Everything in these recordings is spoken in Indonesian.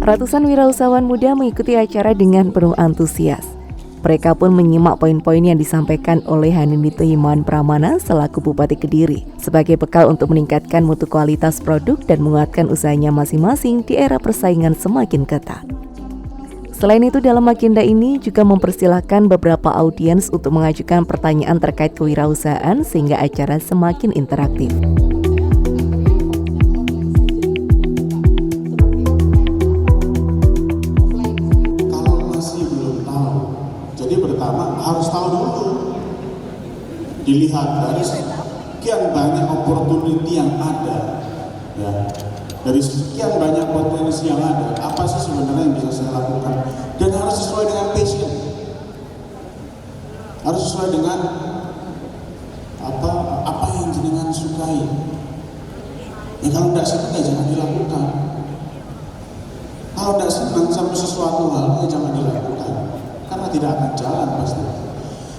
Ratusan wirausahawan muda mengikuti acara dengan penuh antusias. Mereka pun menyimak poin-poin yang disampaikan oleh Hanindito Himawan Pramana selaku Bupati Kediri sebagai bekal untuk meningkatkan mutu kualitas produk dan menguatkan usahanya masing-masing di era persaingan semakin ketat. Selain itu, dalam agenda ini juga mempersilahkan beberapa audiens untuk mengajukan pertanyaan terkait kewirausahaan sehingga acara semakin interaktif. Pertama harus tahu dulu, dilihat dari sekian banyak opportunity yang ada, ya, dari sekian banyak potensi yang ada, apa sih sebenarnya yang bisa saya lakukan, dan harus sesuai dengan passion, harus sesuai dengan apa yang jenengan sukai. Ya kalau tidak suka ya jangan dilakukan. Kalau tidak senang sama sesuatu hal ya jangan dilakukan. Karena tidak akan jalan pasti.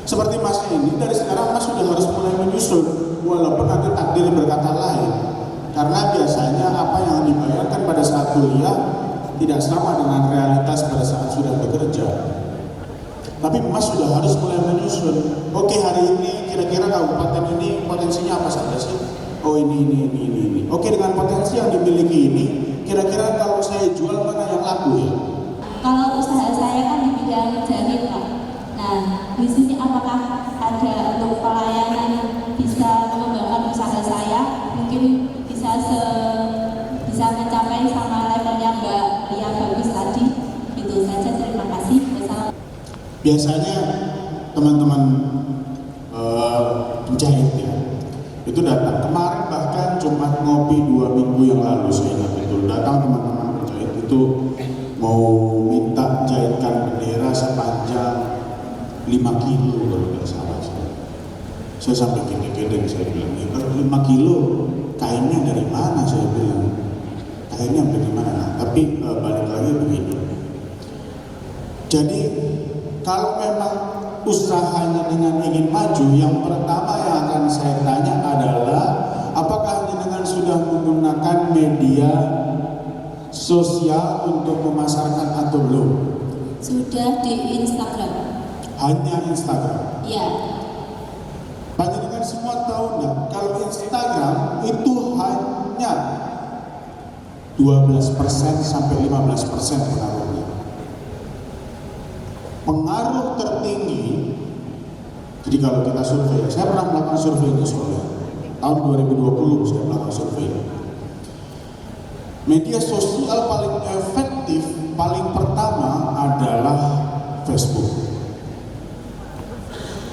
Seperti Mas ini, dari sekarang Mas sudah harus mulai menyusun, walaupun nanti takdir berkata lain. Karena biasanya apa yang dibayangkan pada saat kuliah tidak sama dengan realitas pada saat sudah bekerja. Tapi Mas sudah harus mulai menyusun. Oke, hari ini kira-kira kabupaten ini potensinya apa saja sih? Oh ini. Oke, dengan potensi yang dimiliki ini, kira-kira kalau saya jual mana yang laku ya? Kalau usaha saya kan di bidang jahit, Pak. Nah, di sini apakah ada untuk pelayanan bisa mengembangkan usaha saya? Mungkin bisa mencapai sama levelnya Mbak yang bagus tadi. Itu saja, terima kasih. Biasanya teman-teman penjahit ya, itu datang. Kemarin bahkan Jumat ngopi 2 minggu yang lalu saya ingat betul, datang teman-teman penjahit itu mau minta jahitkan bendera sepanjang 5 kilo kalau tidak salah. Saya sampai gede-gede saya bilang, ya kalau 5 kilo kainnya dari mana, saya bilang kainnya dari mana. Nah, tapi balik lagi begini, jadi kalau memang usahanya dengan ingin maju, yang pertama yang akan saya tanya adalah apakah dengan sudah menggunakan media sosial untuk memasarkan atau belum? Sudah di Instagram. Hanya Instagram? Iya. Panjenengan semua tahu nggak kalau Instagram itu hanya 12% sampai 15% pengaruhnya. Pengaruh tertinggi, jadi kalau kita survei, saya pernah melakukan survei ini soalnya tahun 2020 saya melakukan survei. Media sosial paling efektif, paling pertama adalah Facebook.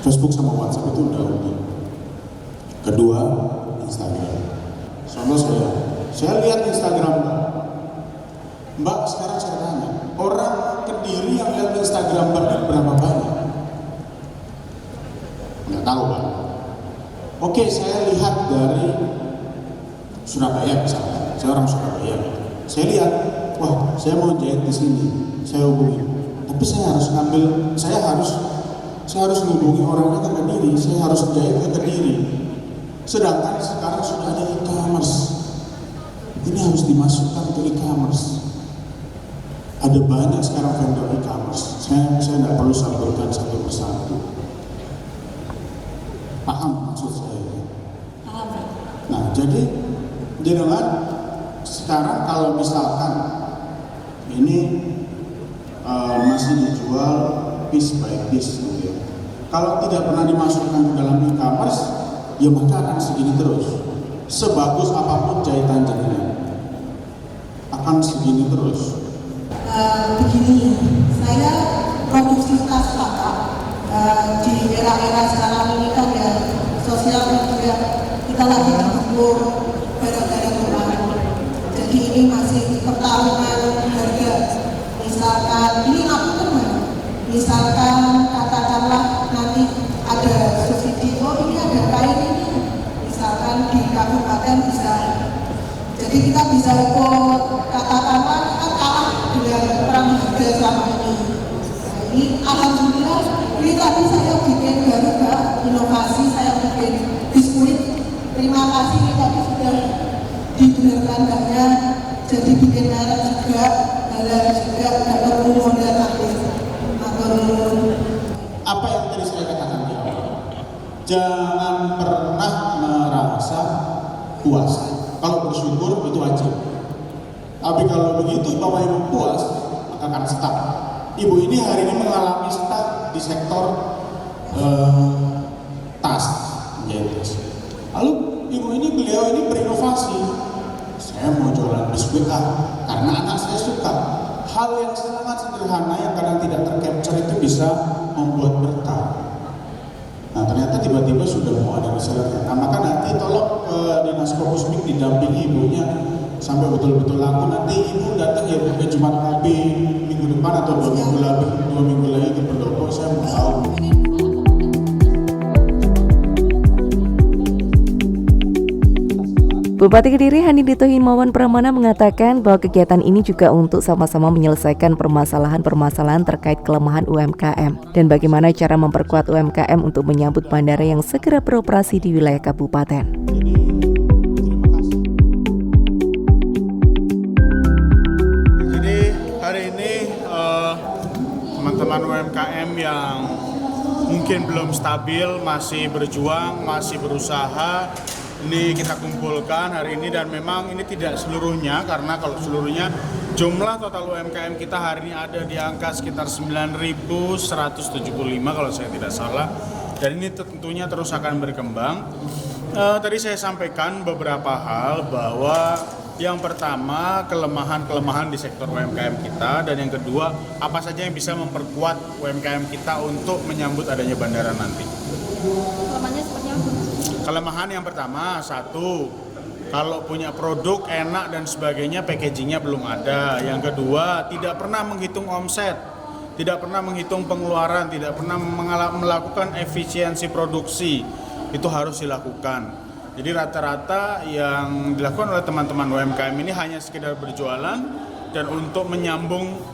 Facebook sama WhatsApp itu udah unik. Kedua, Instagram. Sama saya lihat Instagram Mbak, sekarang saya tanya, orang Kediri yang lihat Instagram Mbak berapa banyak? Nggak tahu Pak. Oke, saya lihat dari Surabaya misalnya. Saya orang Surabaya. Saya lihat, wah, saya mau jahit di sini. Saya hubungi. Tapi saya harus menghubungi orangnya ke Kediri. Saya harus jahit ke Kediri. Sedangkan sekarang sudah ada e-commerce. Ini harus dimasukkan ke e-commerce. Ada banyak sekarang vendor e-commerce. Saya tidak perlu sampaikan satu persatu. Paham maksud saya? Paham. Nah, jadi dengan sekarang kalau misalkan ini masih dijual piece by piece gitu ya. Kalau tidak pernah dimasukkan ke dalam e-commerce, ya maka akan segini terus. Sebagus apapun jahitan jenengan, akan segini terus. Begini, saya produksi tas kakak di era-era sekarang ini kan ya sosial media kita lagi dibuat gara-gara kemarin. Jadi ini masih pertarungan harga. Misalkan ini aku teman, misalkan katakanlah nanti ada subsidi, oh ini ada kain ini, misalkan di kabupaten bisa. Jadi kita bisa ikut, katakanlah kan kalah dengan perang harga selama ini. Nah, ini alhamdulillah, ini tadi saya bikin baru inovasi, saya bikin biskuit. Terima kasih, ini tadi sudah dibenarkan banyak, jadi bikin merek juga halal jangan pernah merasa puas. Kalau bersyukur itu wajib. Tapi kalau begitu Bapak Ibu puas, maka akan stuck. Ibu ini hari ini mengalami stuck di sektor tas, jahit. Lalu ibu ini beliau ini berinovasi. Saya mau jualan biskuit karena anak saya suka. Hal yang sangat sederhana yang kadang tidak tercapture itu bisa membuat berkah. Nah ternyata tiba-tiba sudah mau ada resellernya. Nah maka nanti tolong Dinas Kopusmik didampingi ibunya sampai betul-betul laku. Nanti ibu datang ya ke Jumat Kopi minggu depan atau 2 minggu lagi ke pendopo, saya mau tahu. Bupati Kediri Handindito Himawan Pramana mengatakan bahwa kegiatan ini juga untuk sama-sama menyelesaikan permasalahan-permasalahan terkait kelemahan UMKM dan bagaimana cara memperkuat UMKM untuk menyambut bandara yang segera beroperasi di wilayah kabupaten. Jadi hari ini teman-teman UMKM yang mungkin belum stabil, masih berjuang, masih berusaha, ini kita kumpulkan hari ini, dan memang ini tidak seluruhnya, karena kalau seluruhnya jumlah total UMKM kita hari ini ada di angka sekitar 9.175 kalau saya tidak salah, dan ini tentunya terus akan berkembang. Tadi saya sampaikan beberapa hal, bahwa yang pertama kelemahan-kelemahan di sektor UMKM kita, dan yang kedua apa saja yang bisa memperkuat UMKM kita untuk menyambut adanya bandara nanti. Kelemahannya seperti apa? Kelemahan yang pertama, satu, kalau punya produk enak dan sebagainya, packagingnya belum ada. Yang kedua, tidak pernah menghitung omset, tidak pernah menghitung pengeluaran, tidak pernah melakukan efisiensi produksi. Itu harus dilakukan. Jadi rata-rata yang dilakukan oleh teman-teman UMKM ini hanya sekedar berjualan dan untuk menyambung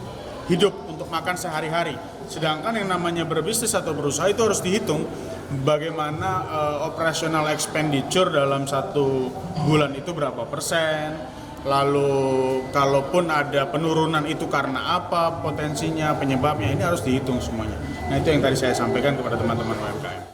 hidup, untuk makan sehari-hari. Sedangkan yang namanya berbisnis atau berusaha itu harus dihitung. Bagaimana operational expenditure dalam 1 bulan itu berapa persen, lalu kalaupun ada penurunan itu karena apa, potensinya, penyebabnya, ini harus dihitung semuanya. Nah itu yang tadi saya sampaikan kepada teman-teman UMKM.